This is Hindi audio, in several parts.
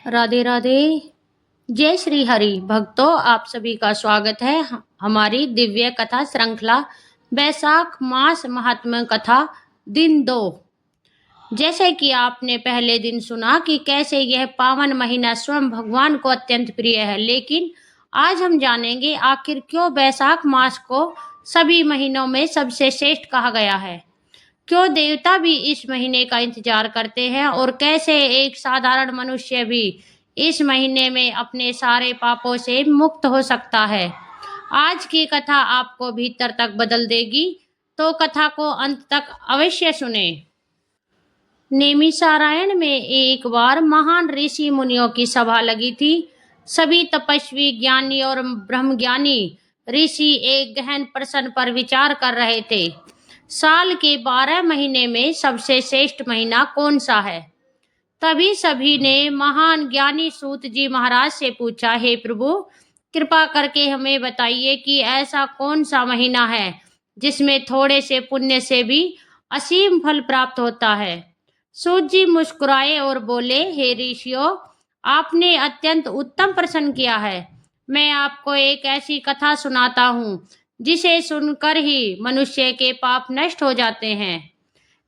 राधे राधे। जय श्री हरि भक्तों, आप सभी का स्वागत है हमारी दिव्य कथा श्रृंखला बैसाख मास महात्म्य कथा दिन 2। जैसे कि आपने पहले दिन सुना कि कैसे यह पावन महीना स्वयं भगवान को अत्यंत प्रिय है, लेकिन आज हम जानेंगे आखिर क्यों बैसाख मास को सभी महीनों में सबसे श्रेष्ठ कहा गया है। क्यों देवता भी इस महीने का इंतजार करते हैं और कैसे एक साधारण मनुष्य भी इस महीने में अपने सारे पापों से मुक्त हो सकता है। आज की कथा आपको भीतर तक बदल देगी, तो कथा को अंत तक अवश्य सुने। नेमिषारण्य में एक बार महान ऋषि मुनियों की सभा लगी थी। सभी तपस्वी, ज्ञानी और ब्रह्मज्ञानी ऋषि एक गहन प्रश्न पर विचार कर रहे थे। साल के 12 महीने में सबसे श्रेष्ठ महीना कौन सा है? तभी सभी ने महान ज्ञानी सूत जी महाराज से पूछा, हे प्रभु, कृपा करके हमें बताइए कि ऐसा कौन सा महीना है जिसमें थोड़े से पुण्य से भी असीम फल प्राप्त होता है। सूत जी मुस्कुराए और बोले, हे ऋषियों, आपने अत्यंत उत्तम प्रश्न किया है। मैं आपको एक ऐसी कथा सुनाता हूँ जिसे सुनकर ही मनुष्य के पाप नष्ट हो जाते हैं।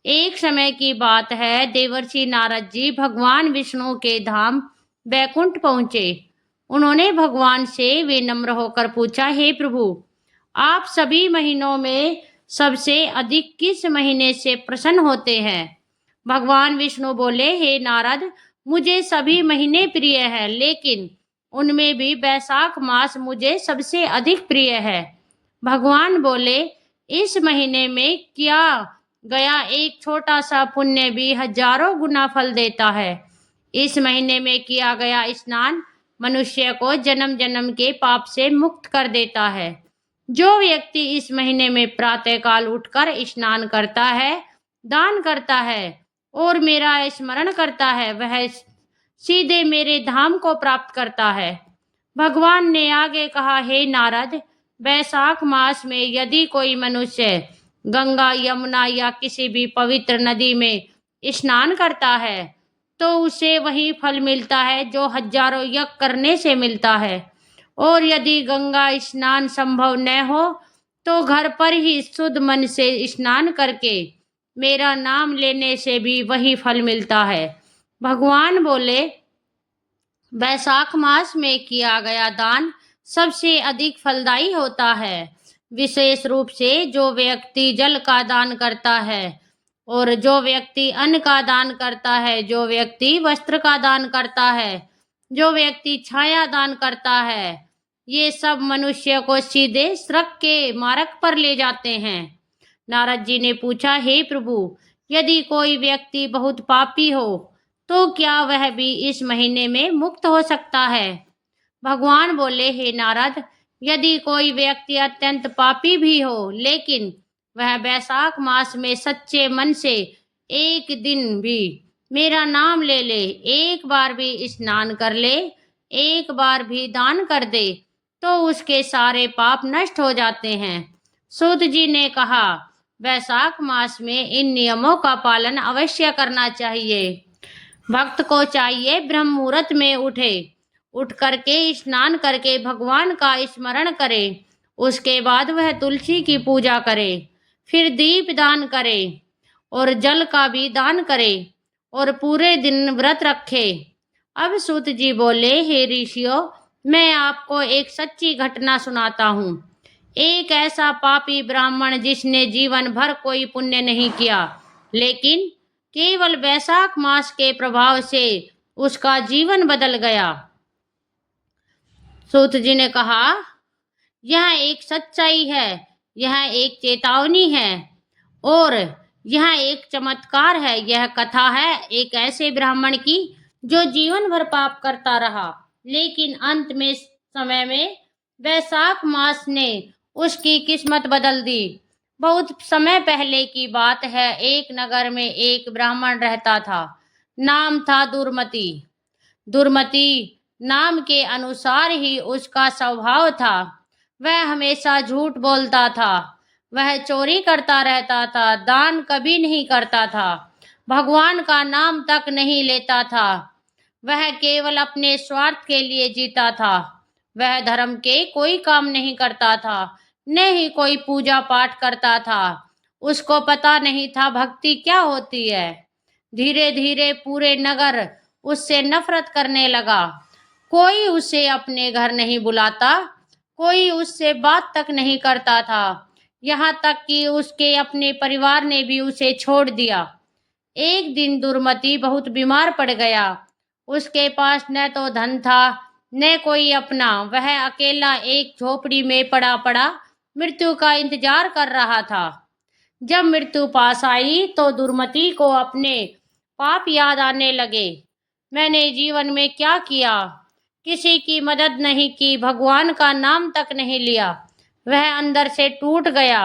एक समय की बात है, देवर्षि नारद जी भगवान विष्णु के धाम बैकुंठ पहुंचे। उन्होंने भगवान से विनम्र होकर पूछा, हे प्रभु, आप सभी महीनों में सबसे अधिक किस महीने से प्रसन्न होते हैं? भगवान विष्णु बोले, हे नारद, मुझे सभी महीने प्रिय है, लेकिन उनमें भी बैसाख मास मुझे सबसे अधिक प्रिय है। भगवान बोले, इस महीने में किया गया एक छोटा सा पुण्य भी हजारों गुना फल देता है। इस महीने में किया गया स्नान मनुष्य को जन्म जन्म के पाप से मुक्त कर देता है। जो व्यक्ति इस महीने में प्रातःकाल उठकर स्नान करता है, दान करता है और मेरा स्मरण करता है, वह सीधे मेरे धाम को प्राप्त करता है। भगवान ने आगे कहा, हे नारद, बैसाख मास में यदि कोई मनुष्य गंगा, यमुना या किसी भी पवित्र नदी में स्नान करता है तो उसे वही फल मिलता है जो हजारों यज्ञ करने से मिलता है। और यदि गंगा स्नान संभव न हो तो घर पर ही शुद्ध मन से स्नान करके मेरा नाम लेने से भी वही फल मिलता है। भगवान बोले, बैसाख मास में किया गया दान सबसे अधिक फलदायी होता है। विशेष रूप से जो व्यक्ति जल का दान करता है और जो व्यक्ति अन्न का दान करता है, जो व्यक्ति वस्त्र का दान करता है, जो व्यक्ति छाया दान करता है, ये सब मनुष्य को सीधे स्वर्ग के मार्ग पर ले जाते हैं। नारद जी ने पूछा, हे प्रभु, यदि कोई व्यक्ति बहुत पापी हो तो क्या वह भी इस महीने में मुक्त हो सकता है? भगवान बोले, हे नारद, यदि कोई व्यक्ति अत्यंत पापी भी हो लेकिन वह बैसाख मास में सच्चे मन से एक दिन भी मेरा नाम ले ले, एक बार भी स्नान कर ले, एक बार भी दान कर दे, तो उसके सारे पाप नष्ट हो जाते हैं। सूत जी ने कहा, बैसाख मास में इन नियमों का पालन अवश्य करना चाहिए। भक्त को चाहिए ब्रह्म मुहूर्त में उठ करके स्नान करके भगवान का स्मरण करे, उसके बाद वह तुलसी की पूजा करे, फिर दीप दान करे और जल का भी दान करे और पूरे दिन व्रत रखे। अब सूत जी बोले, हे ऋषियों, मैं आपको एक सच्ची घटना सुनाता हूँ। एक ऐसा पापी ब्राह्मण जिसने जीवन भर कोई पुण्य नहीं किया, लेकिन केवल बैसाख मास के प्रभाव से उसका जीवन बदल गया। सूत जी ने कहा, यह एक सच्चाई है, यह एक चेतावनी है और यह एक चमत्कार है। यह कथा है एक ऐसे ब्राह्मण की जो जीवन भर पाप करता रहा, लेकिन अंत में समय में बैसाख मास ने उसकी किस्मत बदल दी। बहुत समय पहले की बात है, एक नगर में एक ब्राह्मण रहता था। नाम था दुर्मति। दुर्मति नाम के अनुसार ही उसका स्वभाव था। वह हमेशा झूठ बोलता था, वह चोरी करता रहता था, दान कभी नहीं करता था, भगवान का नाम तक नहीं लेता था। वह केवल अपने स्वार्थ के लिए जीता था। वह धर्म के कोई काम नहीं करता था, न ही कोई पूजा पाठ करता था। उसको पता नहीं था भक्ति क्या होती है। धीरे धीरे पूरे नगर उससे नफरत करने लगा। कोई उसे अपने घर नहीं बुलाता, कोई उससे बात तक नहीं करता था। यहाँ तक कि उसके अपने परिवार ने भी उसे छोड़ दिया। एक दिन दुर्मति बहुत बीमार पड़ गया। उसके पास न तो धन था, न कोई अपना। वह अकेला एक झोपड़ी में पड़ा पड़ा मृत्यु का इंतजार कर रहा था। जब मृत्यु पास आई तो दुर्मति को अपने पाप याद आने लगे। मैंने जीवन में क्या किया? किसी की मदद नहीं की, भगवान का नाम तक नहीं लिया। वह अंदर से टूट गया।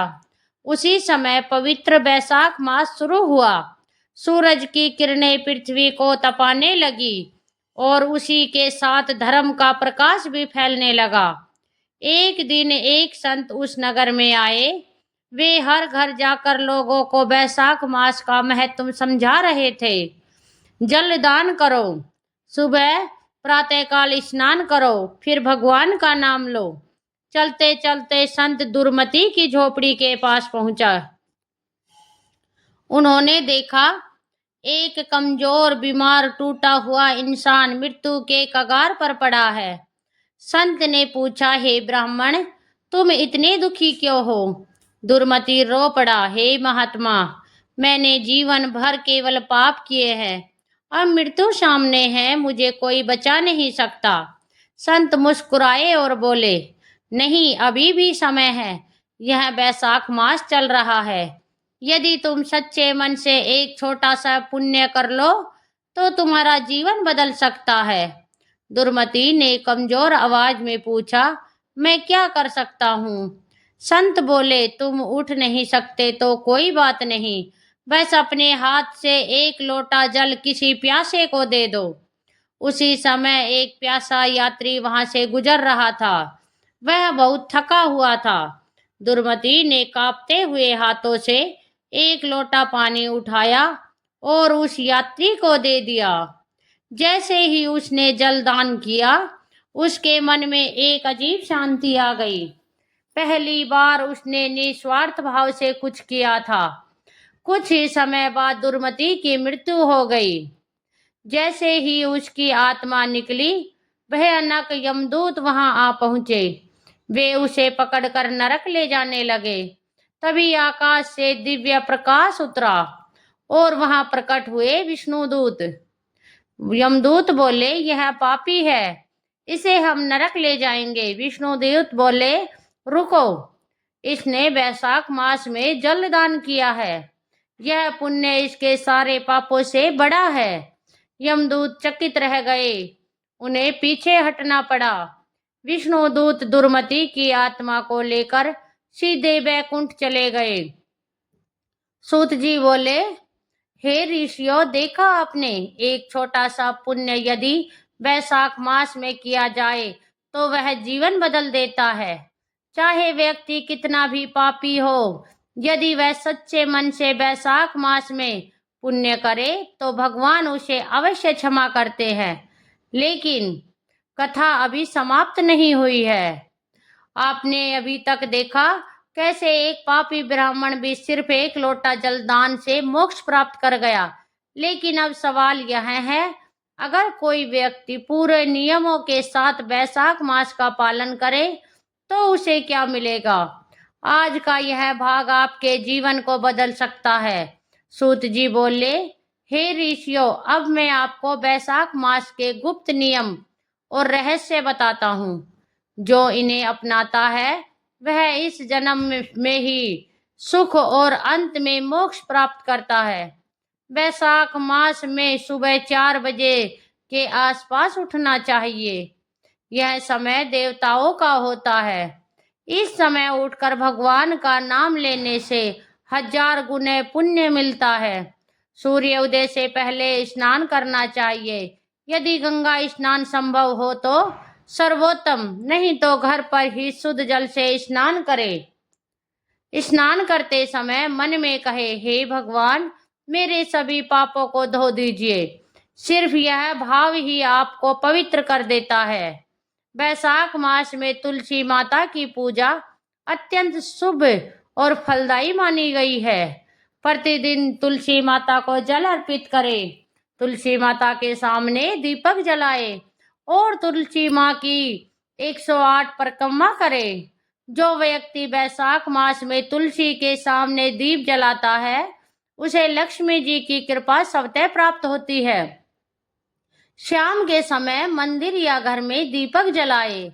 उसी समय पवित्र बैसाख मास शुरू हुआ। सूरज की किरणें पृथ्वी को तपाने लगी और उसी के साथ धर्म का प्रकाश भी फैलने लगा। एक दिन एक संत उस नगर में आए। वे हर घर जाकर लोगों को बैसाख मास का महत्व समझा रहे थे। जल दान करो, सुबह प्रातःकाल स्नान करो, फिर भगवान का नाम लो। चलते चलते संत दुर्मति की झोपड़ी के पास पहुंचा। उन्होंने देखा एक कमजोर, बीमार, टूटा हुआ इंसान मृत्यु के कगार पर पड़ा है। संत ने पूछा, हे ब्राह्मण, तुम इतने दुखी क्यों हो? दुर्मति रो पड़ा, हे महात्मा, मैंने जीवन भर केवल पाप किए हैं। अब मृत्यु सामने है, मुझे कोई बचा नहीं सकता। संत मुस्कुराए और बोले, नहीं, अभी भी समय है। यह बैसाख मास चल रहा है। यदि तुम सच्चे मन से एक छोटा सा पुण्य कर लो तो तुम्हारा जीवन बदल सकता है। दुर्मति ने कमजोर आवाज में पूछा, मैं क्या कर सकता हूँ? संत बोले, तुम उठ नहीं सकते तो कोई बात नहीं, बस अपने हाथ से एक लोटा जल किसी प्यासे को दे दो। उसी समय एक प्यासा यात्री वहां से गुजर रहा था। वह बहुत थका हुआ था। दुर्मति ने कांपते हुए हाथों से एक लोटा पानी उठाया और उस यात्री को दे दिया। जैसे ही उसने जल दान किया, उसके मन में एक अजीब शांति आ गई। पहली बार उसने निस्वार्थ भाव से कुछ किया था। कुछ ही समय बाद दुर्मति की मृत्यु हो गई। जैसे ही उसकी आत्मा निकली, भयानक यमदूत वहां आ पहुंचे। वे उसे पकड़कर नरक ले जाने लगे। तभी आकाश से दिव्य प्रकाश उतरा और वहां प्रकट हुए विष्णुदूत। यमदूत बोले, यह पापी है, इसे हम नरक ले जाएंगे। विष्णुदूत बोले, रुको, इसने बैसाख मास में जल दान किया है। यह पुण्य इसके सारे पापों से बड़ा है। यमदूत चकित रह गए। उन्हें पीछे हटना पड़ा। विष्णुदूत दुर्मति की आत्मा को लेकर सीधे बैकुंठ चले गए। सूत जी बोले, हे ऋषियों, देखा आपने, एक छोटा सा पुण्य यदि बैसाख मास में किया जाए तो वह जीवन बदल देता है। चाहे व्यक्ति कितना भी पापी हो, यदि वह सच्चे मन से बैसाख मास में पुण्य करे तो भगवान उसे अवश्य क्षमा करते हैं। लेकिन कथा अभी समाप्त नहीं हुई है। आपने अभी तक देखा कैसे एक पापी ब्राह्मण भी सिर्फ एक लोटा जलदान से मोक्ष प्राप्त कर गया। लेकिन अब सवाल यह है, अगर कोई व्यक्ति पूरे नियमों के साथ बैसाख मास का पालन करे तो उसे क्या मिलेगा? आज का यह भाग आपके जीवन को बदल सकता है। सूत जी बोले, हे ऋषियों, अब मैं आपको बैसाख मास के गुप्त नियम और रहस्य बताता हूँ। जो इन्हें अपनाता है वह इस जन्म में ही सुख और अंत में मोक्ष प्राप्त करता है। बैसाख मास में सुबह 4 बजे के आसपास उठना चाहिए। यह समय देवताओं का होता है। इस समय उठकर भगवान का नाम लेने से 1000 गुने पुण्य मिलता है। सूर्य उदय से पहले स्नान करना चाहिए। यदि गंगा स्नान संभव हो तो सर्वोत्तम, नहीं तो घर पर ही शुद्ध जल से स्नान करें। स्नान करते समय मन में कहे, हे भगवान, मेरे सभी पापों को धो दीजिए। सिर्फ यह भाव ही आपको पवित्र कर देता है। वैशाख मास में तुलसी माता की पूजा अत्यंत शुभ और फलदायी मानी गई है। प्रतिदिन तुलसी माता को जल अर्पित करें, तुलसी माता के सामने दीपक जलाए और तुलसी माँ की 108 परिक्रमा करे। जो व्यक्ति वैशाख मास में तुलसी के सामने दीप जलाता है उसे लक्ष्मी जी की कृपा स्वतः प्राप्त होती है। शाम के समय मंदिर या घर में दीपक जलाए।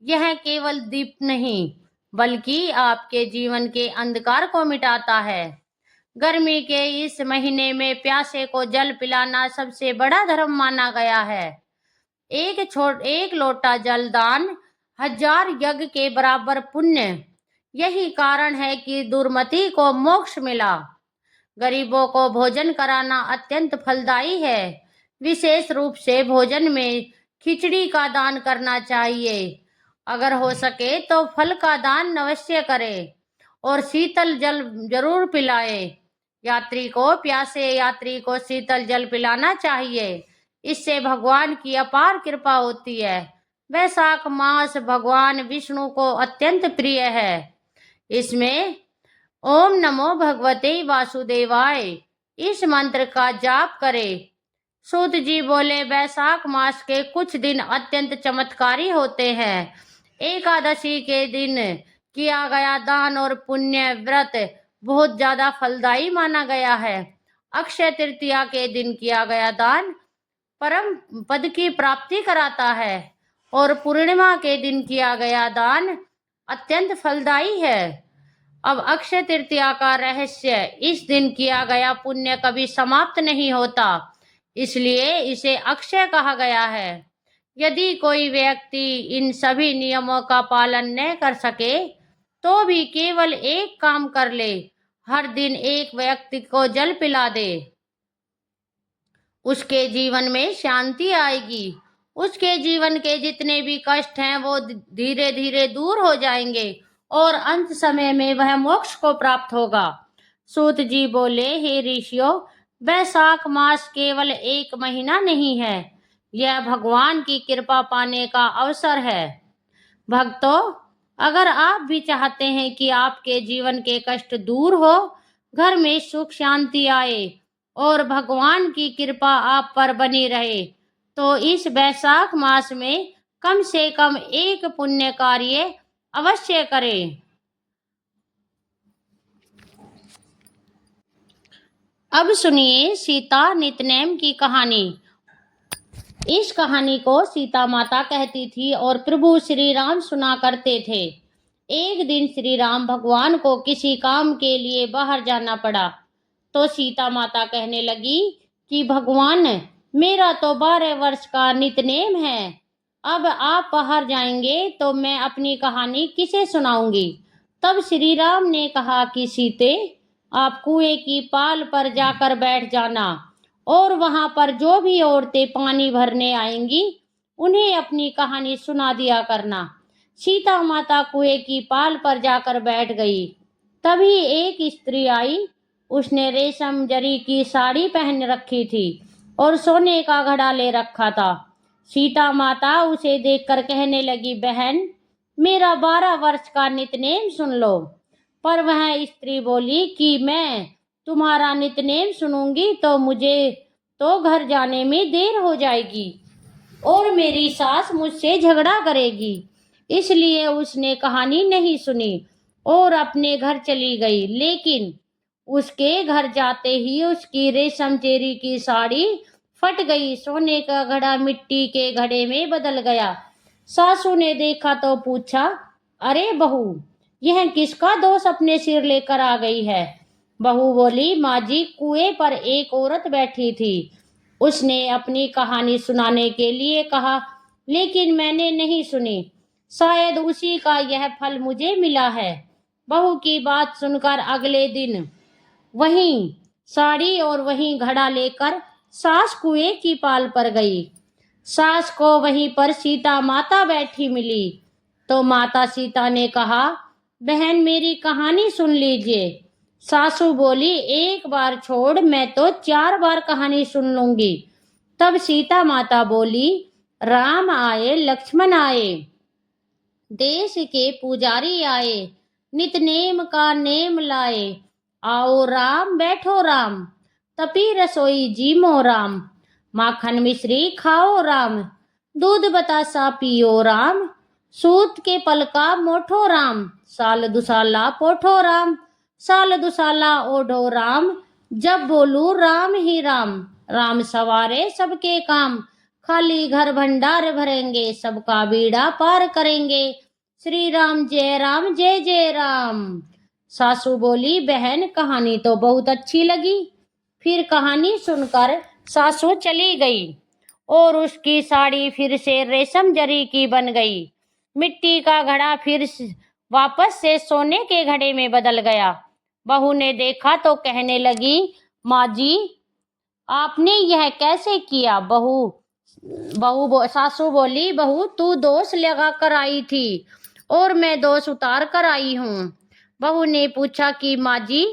यह केवल दीप नहीं बल्कि आपके जीवन के अंधकार को मिटाता है। गर्मी के इस महीने में प्यासे को जल पिलाना सबसे बड़ा धर्म माना गया है। एक लोटा जल दान 1000 यज्ञ के बराबर पुण्य। यही कारण है कि दुर्मति को मोक्ष मिला। गरीबों को भोजन कराना अत्यंत फलदायी है। विशेष रूप से भोजन में खिचड़ी का दान करना चाहिए। अगर हो सके तो फल का दान अवश्य करें और शीतल जल जरूर पिलाएं। प्यासे यात्री को शीतल जल पिलाना चाहिए। इससे भगवान की अपार कृपा होती है। वैशाख मास भगवान विष्णु को अत्यंत प्रिय है। इसमें ओम नमो भगवते वासुदेवाय इस मंत्र का जाप करें। सूत जी बोले, वैशाख मास के कुछ दिन अत्यंत चमत्कारी होते हैं। एकादशी के दिन किया गया दान और पुण्य व्रत बहुत ज्यादा फलदायी माना गया है। अक्षय तृतीया के दिन किया गया दान परम पद की प्राप्ति कराता है और पूर्णिमा के दिन किया गया दान अत्यंत फलदायी है। अब अक्षय तृतीया का रहस्य, इस दिन किया गया पुण्य कभी समाप्त नहीं होता, इसलिए इसे अक्षय कहा गया है। यदि कोई व्यक्ति इन सभी नियमों का पालन न कर सके तो भी केवल एक काम कर ले, हर दिन एक व्यक्ति को जल पिला दे, उसके जीवन में शांति आएगी। उसके जीवन के जितने भी कष्ट हैं वो धीरे धीरे दूर हो जाएंगे और अंत समय में वह मोक्ष को प्राप्त होगा। सूत जी बोले, हे ऋषियों, वैशाख मास केवल एक महीना नहीं है, यह भगवान की कृपा पाने का अवसर है। भक्तों, अगर आप भी चाहते हैं कि आपके जीवन के कष्ट दूर हो, घर में सुख शांति आए और भगवान की कृपा आप पर बनी रहे, तो इस वैशाख मास में कम से कम एक पुण्य कार्य अवश्य करें। अब सुनिए सीता नितनेम की कहानी। इस कहानी को सीता माता कहती थी और प्रभु श्री राम सुना करते थे। एक दिन श्री राम भगवान को किसी काम के लिए बाहर जाना पड़ा, तो सीता माता कहने लगी कि भगवान, मेरा तो 12 वर्ष का नितनेम है, अब आप बाहर जाएंगे तो मैं अपनी कहानी किसे सुनाऊंगी। तब श्री राम ने कहा कि सीते, आप कुएं की पाल पर जाकर बैठ जाना और वहां पर जो भी औरतें पानी भरने आएंगी उन्हें अपनी कहानी सुना दिया करना। सीता माता कुएं की पाल पर जाकर बैठ गई। तभी एक स्त्री आई। उसने रेशम जरी की साड़ी पहन रखी थी और सोने का घड़ा ले रखा था। सीता माता उसे देखकर कहने लगी, बहन, मेरा 12 वर्ष का नितनेम सुन लो। पर वह स्त्री बोली कि मैं तुम्हारा नितनेम सुनूंगी तो मुझे तो घर जाने में देर हो जाएगी और मेरी सास मुझसे झगड़ा करेगी। इसलिए उसने कहानी नहीं सुनी और अपने घर चली गई। लेकिन उसके घर जाते ही उसकी रेशम चेरी की साड़ी फट गई। सोने का घड़ा मिट्टी के घड़े में बदल गया। सासू ने देखा तो पूछा, अरे बहू, यह किसका दोष अपने सिर लेकर आ गई है। बहू बोली, माँ जी, कुएं पर एक औरत बैठी थी, उसने अपनी कहानी सुनाने के लिए कहा, लेकिन मैंने नहीं सुनी, शायद उसी का यह फल मुझे मिला है। बहू की बात सुनकर अगले दिन वहीं साड़ी और वहीं घड़ा लेकर सास कुएं की पाल पर गई। सास को वहीं पर सीता माता बैठी मिली तो माता सीता ने कहा, बहन, मेरी कहानी सुन लीजिए। सासू बोली, एक बार छोड़, मैं तो 4 बार कहानी सुन लूंगी। तब सीता माता बोली, राम आए लक्ष्मण आए, देश के पुजारी आए, नित नेम का नेम लाए। आओ राम बैठो राम, तपी रसोई जीमो राम, माखन मिश्री खाओ राम, दूध बतासा पियो राम, सूत के पलका मोठो राम, साल दुसाला पोठो राम, साल दुसाला ओढ़ो राम, जब बोलू राम ही राम, राम सवारे सबके काम, खाली घर भंडार भरेंगे, सबका बीड़ा पार करेंगे। श्री राम जय जय राम। सासू बोली, बहन कहानी तो बहुत अच्छी लगी। फिर कहानी सुनकर सासू चली गई और उसकी साड़ी फिर से रेशम जरी की बन गई। मिट्टी का घड़ा फिर वापस से सोने के घड़े में बदल गया। बहू ने देखा तो कहने लगी, माँ जी आपने यह कैसे किया? सासू बोली, बहू तू दोष लगा कर आई थी और मैं दोष उतार कर आई हूँ। बहू ने पूछा कि माँ जी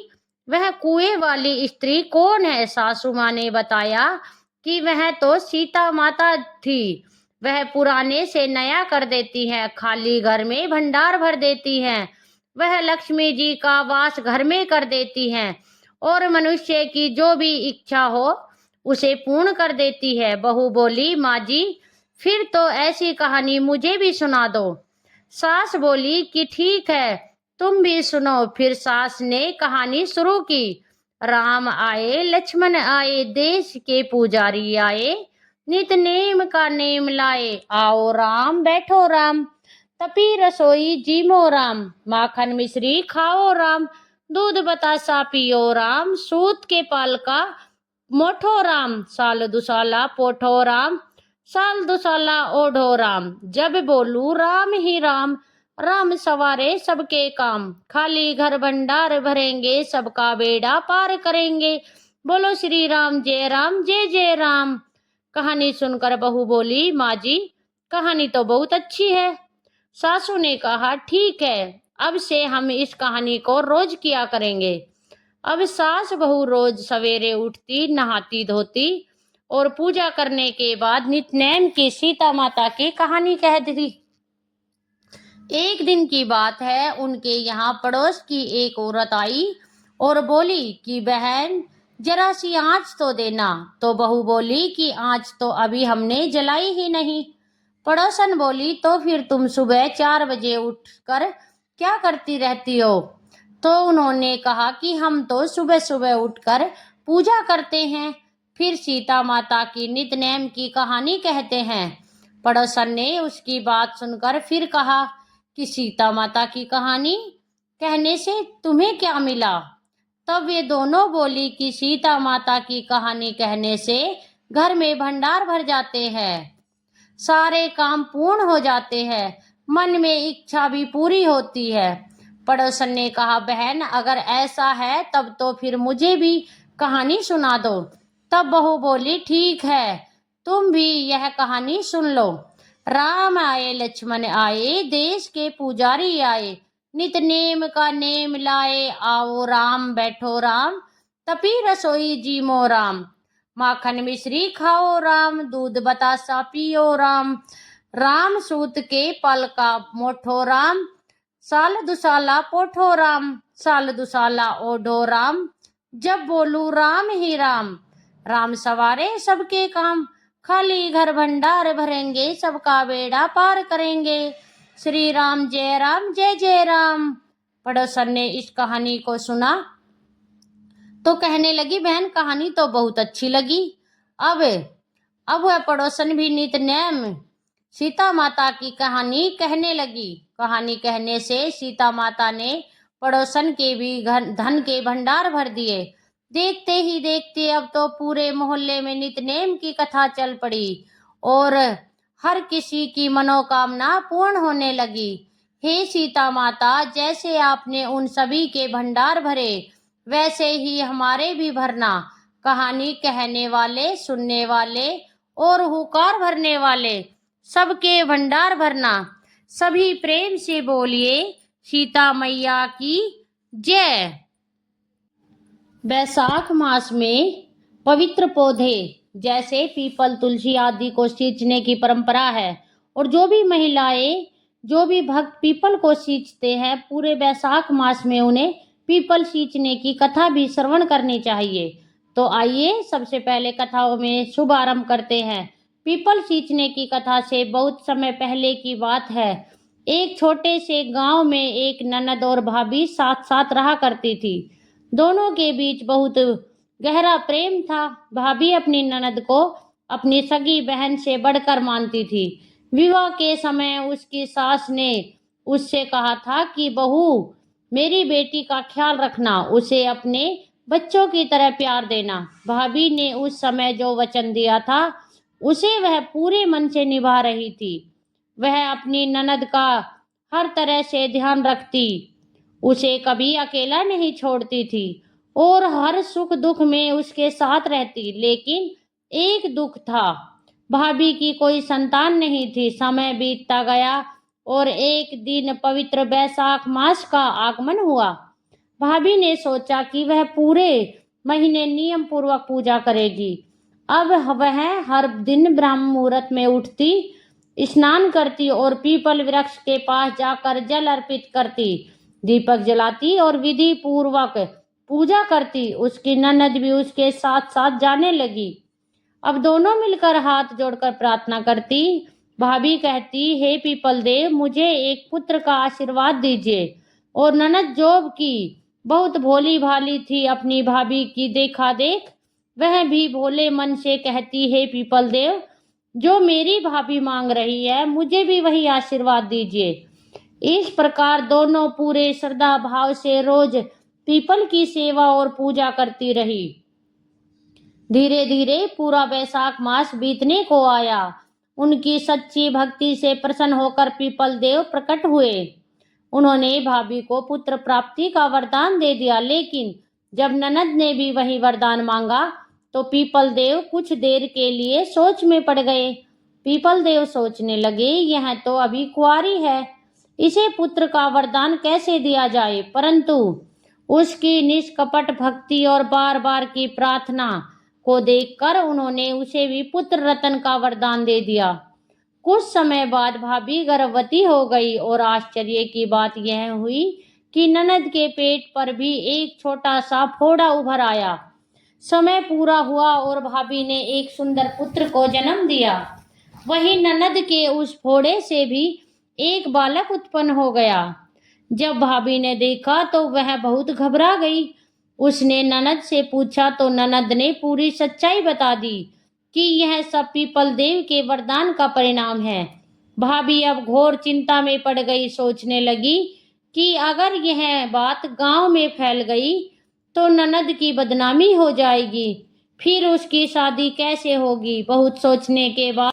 वह कुएं वाली स्त्री कौन है? सासू माँ ने बताया कि वह तो सीता माता थी। वह पुराने से नया कर देती है, खाली घर में भंडार भर देती है। वह लक्ष्मी जी का वास घर में कर देती है और मनुष्य की जो भी इच्छा हो उसे पूर्ण कर देती है। बहू बोली, माँ जी फिर तो ऐसी कहानी मुझे भी सुना दो। सास बोली कि ठीक है तुम भी सुनो। फिर सास ने कहानी शुरू की। राम आए लक्ष्मण आए, देश के पुजारी आए, नित नेम का नेम लाए। आओ राम बैठो राम, तपी रसोई जीमो राम, माखन मिश्री खाओ राम, दूध बतासा पियो राम, सूत के पालका मोठो राम, साल दुसाला पोठो राम, साल दुसाला ओढ़ो राम, जब बोलू राम ही राम, राम सवारे सबके काम, खाली घर भंडार भरेंगे, सबका बेड़ा पार करेंगे। बोलो श्री राम जय जय राम। कहानी सुनकर बहू बोली, माँ जी कहानी तो बहुत अच्छी है। सासू ने कहा, ठीक है अब से हम इस कहानी को रोज किया करेंगे। अब सास बहू रोज सवेरे उठती, नहाती धोती और पूजा करने के बाद नित्य की सीता माता की कहानी कहती थी। एक दिन की बात है, उनके यहाँ पड़ोस की एक औरत आई और बोली कि बहन जरा सी आँच तो देना। तो बहू बोली कि आँच तो अभी हमने जलाई ही नहीं। पड़ोसन बोली, तो फिर तुम सुबह 4 बजे उठकर क्या करती रहती हो? तो उन्होंने कहा कि हम तो सुबह सुबह उठकर पूजा करते हैं, फिर सीता माता की नित नेम की कहानी कहते हैं। पड़ोसन ने उसकी बात सुनकर फिर कहा कि सीता माता की कहानी कहने से तुम्हें क्या मिला? तब वे दोनों बोली कि सीता माता की कहानी कहने से घर में भंडार भर जाते हैं, सारे काम पूर्ण हो जाते हैं, मन में इच्छा भी पूरी होती है। पड़ोसन ने कहा, बहन अगर ऐसा है तब तो फिर मुझे भी कहानी सुना दो। तब बहू बोली, ठीक है तुम भी यह कहानी सुन लो। राम आए लक्ष्मण आए, देश के पुजारी आए, नित नेम का नेम लाए। आओ राम बैठो राम, तपी रसोई जीमो राम, माखन मिश्री खाओ राम, दूध बतासा पियो राम, राम सूत के पल का मोठो राम, साल दुसाला पोठो राम, साल दुसाला ओढ़ो राम, जब बोलू राम ही राम, राम सवारे सबके काम, खाली घर भंडार भरेंगे, सबका बेड़ा पार करेंगे। श्री राम जय जय राम। पड़ोसन ने इस कहानी को सुना तो कहने लगी, बहन कहानी तो बहुत अच्छी लगी। अब वह पड़ोसन भी नित नेम सीता माता की कहानी कहने लगी। कहानी कहने से सीता माता ने पड़ोसन के भी धन के भंडार भर दिए। देखते ही देखते अब तो पूरे मोहल्ले में नित नेम की कथा चल पड़ी और हर किसी की मनोकामना पूर्ण होने लगी। हे सीता माता, जैसे आपने उन सभी के भंडार भरे वैसे ही हमारे भी भरना। कहानी कहने वाले, सुनने वाले और हुकार भरने वाले सबके भंडार भरना। सभी प्रेम से बोलिए सीता मैया की जय। बैसाख मास में पवित्र पौधे जैसे पीपल, तुलसी आदि को सींचने की परंपरा है। और जो भी महिलाएं, जो भी भक्त पीपल को सींचते हैं, पूरे वैशाख मास में उन्हें पीपल सींचने की कथा भी श्रवण करनी चाहिए। तो आइए सबसे पहले कथाओं में शुभ आरंभ करते हैं। पीपल सींचने की कथा से बहुत समय पहले की बात है। एक छोटे से गांव में एक ननद और भाभी साथ साथ रहा करती थी। दोनों के बीच बहुत गहरा प्रेम था। भाभी अपनी ननद को अपनी सगी बहन से बढ़कर मानती थी। विवाह के समय उसकी सास ने उससे कहा था कि बहू, मेरी बेटी का ख्याल रखना, उसे अपने बच्चों की तरह प्यार देना। भाभी ने उस समय जो वचन दिया था उसे वह पूरे मन से निभा रही थी। वह अपनी ननद का हर तरह से ध्यान रखती, उसे कभी अकेला नहीं छोड़ती थी और हर सुख दुख में उसके साथ रहती। लेकिन एक दुख था, भाभी की कोई संतान नहीं थी। समय बीतता गया और एक दिन पवित्र वैशाख मास का आगमन हुआ। भाभी ने सोचा कि वह पूरे महीने नियम पूर्वक पूजा करेगी। अब वह हर दिन ब्रह्म मुहूर्त में उठती, स्नान करती और पीपल वृक्ष के पास जाकर जल अर्पित करती, दीपक जलाती और विधि पूर्वक पूजा करती। उसकी ननद भी उसके साथ साथ जाने लगी। अब दोनों मिलकर हाथ जोड़कर प्रार्थना करती। भाभी कहती, हे पीपल देव, मुझे एक पुत्र का आशीर्वाद दीजिए। और ननद जो की बहुत भोली भाली थी, अपनी भाभी की देखा देख वह भी भोले मन से कहती, हे पीपल देव, जो मेरी भाभी मांग रही है मुझे भी वही आशीर्वाद दीजिए। इस प्रकार दोनों पूरे श्रद्धा भाव से रोज पीपल की सेवा और पूजा करती रही। धीरे धीरे पूरा वैशाख मास बीतने को आया। उनकी सच्ची भक्ति से प्रसन्न होकर पीपल देव प्रकट हुए। उन्होंने भाभी को पुत्र प्राप्ति का वरदान दे दिया। लेकिन जब ननद ने भी वही वरदान मांगा तो पीपल देव कुछ देर के लिए सोच में पड़ गए। पीपल देव सोचने लगे, यह तो अभी कुंवारी है, इसे पुत्र का वरदान कैसे दिया जाए। परंतु उसकी निष्कपट भक्ति और बार बार की प्रार्थना को देखकर उन्होंने उसे भी पुत्र रत्न का वरदान दे दिया। कुछ समय बाद भाभी गर्भवती हो गई और आश्चर्य की बात यह हुई कि ननद के पेट पर भी एक छोटा सा फोड़ा उभर आया। समय पूरा हुआ और भाभी ने एक सुंदर पुत्र को जन्म दिया। वही ननद के उस फोड़े से भी एक बालक उत्पन्न हो गया। जब भाभी ने देखा तो वह बहुत घबरा गई। उसने ननद से पूछा तो ननद ने पूरी सच्चाई बता दी कि यह सब पीपल देव के वरदान का परिणाम है। भाभी अब घोर चिंता में पड़ गई। सोचने लगी कि अगर यह बात गांव में फैल गई तो ननद की बदनामी हो जाएगी, फिर उसकी शादी कैसे होगी। बहुत सोचने के बाद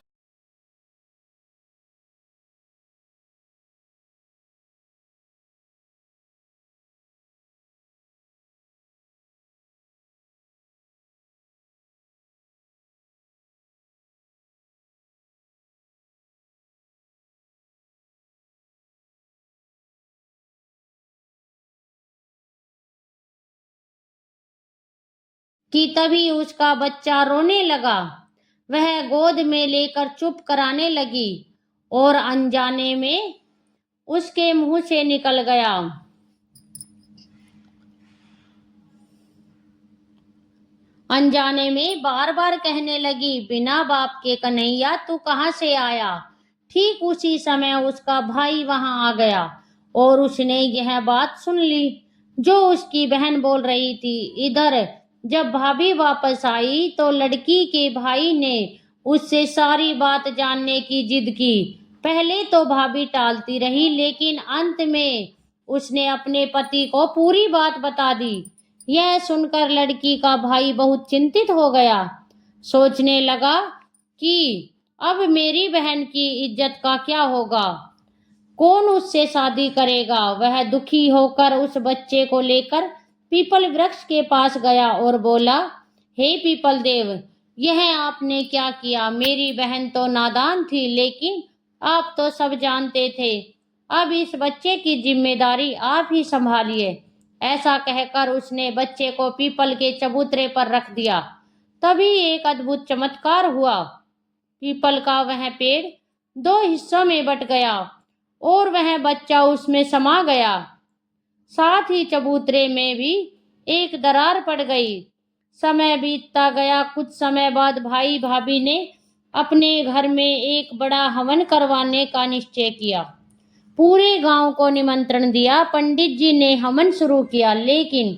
कि तभी उसका बच्चा रोने लगा। वह गोद में लेकर चुप कराने लगी और अनजाने में उसके मुंह से निकल गया, अनजाने में बार बार कहने लगी, बिना बाप के कन्हैया तू कहाँ से आया। ठीक उसी समय उसका भाई वहां आ गया और उसने यह बात सुन ली जो उसकी बहन बोल रही थी। इधर जब भाभी वापस आई तो लड़की के भाई ने उससे सारी बात जानने की जिद की। पहले तो भाभी टालती रही, लेकिन अंत में उसने अपने पति को पूरी बात बता दी। यह सुनकर लड़की का भाई बहुत चिंतित हो गया। सोचने लगा कि अब मेरी बहन की इज्जत का क्या होगा, कौन उससे शादी करेगा। वह दुखी होकर उस बच्चे को लेकर पीपल वृक्ष के पास गया और बोला, हे पीपल देव, यह आपने क्या किया। मेरी बहन तो नादान थी, लेकिन आप तो सब जानते थे। अब इस बच्चे की जिम्मेदारी आप ही संभालिए। ऐसा कहकर उसने बच्चे को पीपल के चबूतरे पर रख दिया। तभी एक अद्भुत चमत्कार हुआ। पीपल का वह पेड़ 2 हिस्सों में बट गया और वह बच्चा उसमें समा गया। साथ ही चबूतरे में भी एक दरार पड़ गई। समय बीतता गया। कुछ समय बाद भाई भाभी ने अपने घर में एक बड़ा हवन करवाने का निश्चय किया। पूरे गांव को निमंत्रण दिया। पंडित जी ने हवन शुरू किया, लेकिन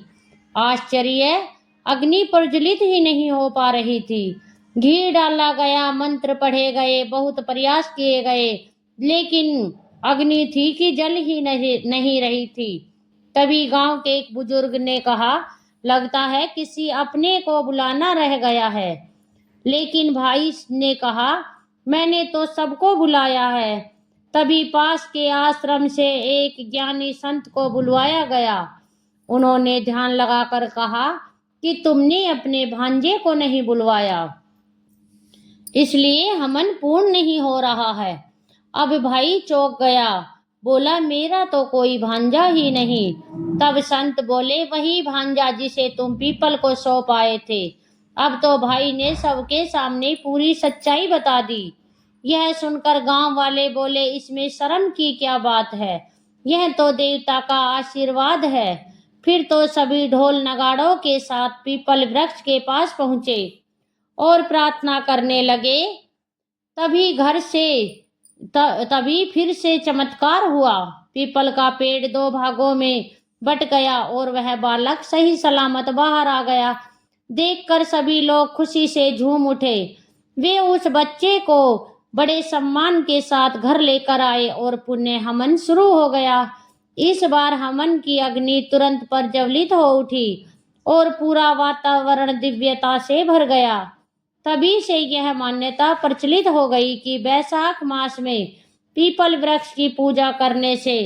आश्चर्य, अग्नि प्रज्वलित ही नहीं हो पा रही थी। घी डाला गया, मंत्र पढ़े गए, बहुत प्रयास किए गए, लेकिन अग्नि थी कि जल ही नहीं रही थी। तभी गांव के एक बुजुर्ग ने कहा, लगता है किसी अपने को बुलाना रह गया है। लेकिन भाई ने कहा, मैंने तो सबको बुलाया है। तभी पास के आश्रम से एक ज्ञानी संत को बुलवाया गया। उन्होंने ध्यान लगाकर कहा कि तुमने अपने भांजे को नहीं बुलवाया, इसलिए हवन पूर्ण नहीं हो रहा है। अब भाई चौंक गया, बोला, मेरा तो कोई भांजा ही नहीं। तब संत बोले, वही भांजा जिसे तुम पीपल को सौंप आए थे। अब तो भाई ने सबके सामने पूरी सच्चाई बता दी। यह सुनकर गांव वाले बोले, इसमें शर्म की क्या बात है, यह तो देवता का आशीर्वाद है। फिर तो सभी ढोल नगाड़ों के साथ पीपल वृक्ष के पास पहुंचे और प्रार्थना करने लगे। तभी फिर से चमत्कार हुआ। पीपल का पेड़ 2 भागों में बट गया और वह बालक सही सलामत बाहर आ गया। देखकर सभी लोग खुशी से झूम उठे। वे उस बच्चे को बड़े सम्मान के साथ घर लेकर आए और पुण्य हवन शुरू हो गया। इस बार हवन की अग्नि तुरंत प्रज्वलित हो उठी और पूरा वातावरण दिव्यता से भर गया। तभी से यह मान्यता प्रचलित हो गई कि वैशाख मास में पीपल वृक्ष की पूजा करने से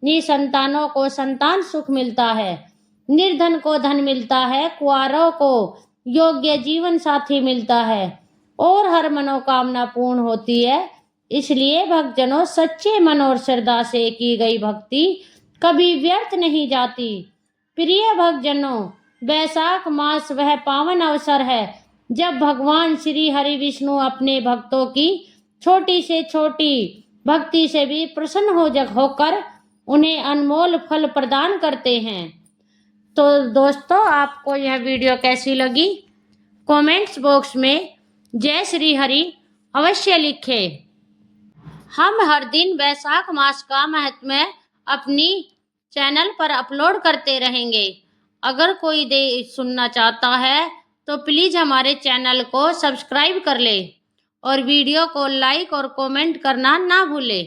निसंतानों को संतान सुख मिलता है, निर्धन को धन मिलता है, कुंवारों को योग्य जीवन साथी मिलता है और हर मनोकामना पूर्ण होती है। इसलिए भक्तजनों, सच्चे मन और श्रद्धा से की गई भक्ति कभी व्यर्थ नहीं जाती। प्रिय भक्तजनों, वैशाख मास वह पावन अवसर है जब भगवान श्री हरि विष्णु अपने भक्तों की छोटी से छोटी भक्ति से भी प्रसन्न होकर उन्हें अनमोल फल प्रदान करते हैं। तो दोस्तों, आपको यह वीडियो कैसी लगी? कमेंट्स बॉक्स में जय श्री हरि अवश्य लिखें। हम हर दिन वैशाख मास का महत्व अपनी चैनल पर अपलोड करते रहेंगे। अगर कोई सुनना चाहता है तो प्लीज़ हमारे चैनल को सब्सक्राइब कर ले और वीडियो को लाइक और कमेंट करना ना भूले।